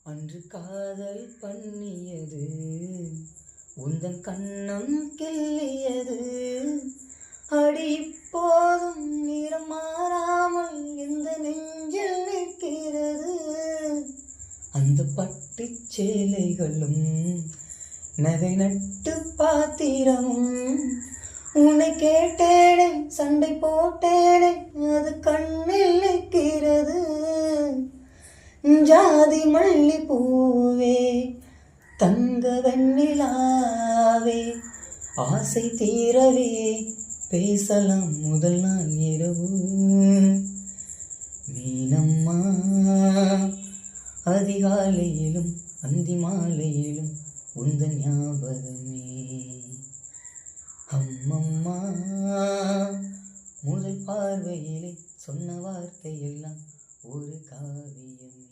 அன்று காதல் பண்ணியது உந்தன் கண்ணம் கிள்ளியது. அடி இப்போதும் நிறம் மாறாமல் இந்த நெஞ்சில் நிற்கிறது. அந்த பட்டுச் சேலைகளும் நகை நட்டு பாத்திரமும் உன்னை கேட்டேனே, சண்டை போட்டேனே, அது கண்ணில் நிற்கிறது. ஜாதி மல்லி பூவே, தங்க வெண்ணிலாவே, ஆசை தீரவே பேசலாம் முதல் நாள் இரவு. மீனம்மா, அதிகாலையிலும் அந்தி மாலையிலும் உந்தன் ஞாபகமே. அம்மம்மா, முதல் பார்வையிலே சொன்ன வார்த்தையெல்லாம் ஒரு காவியம்.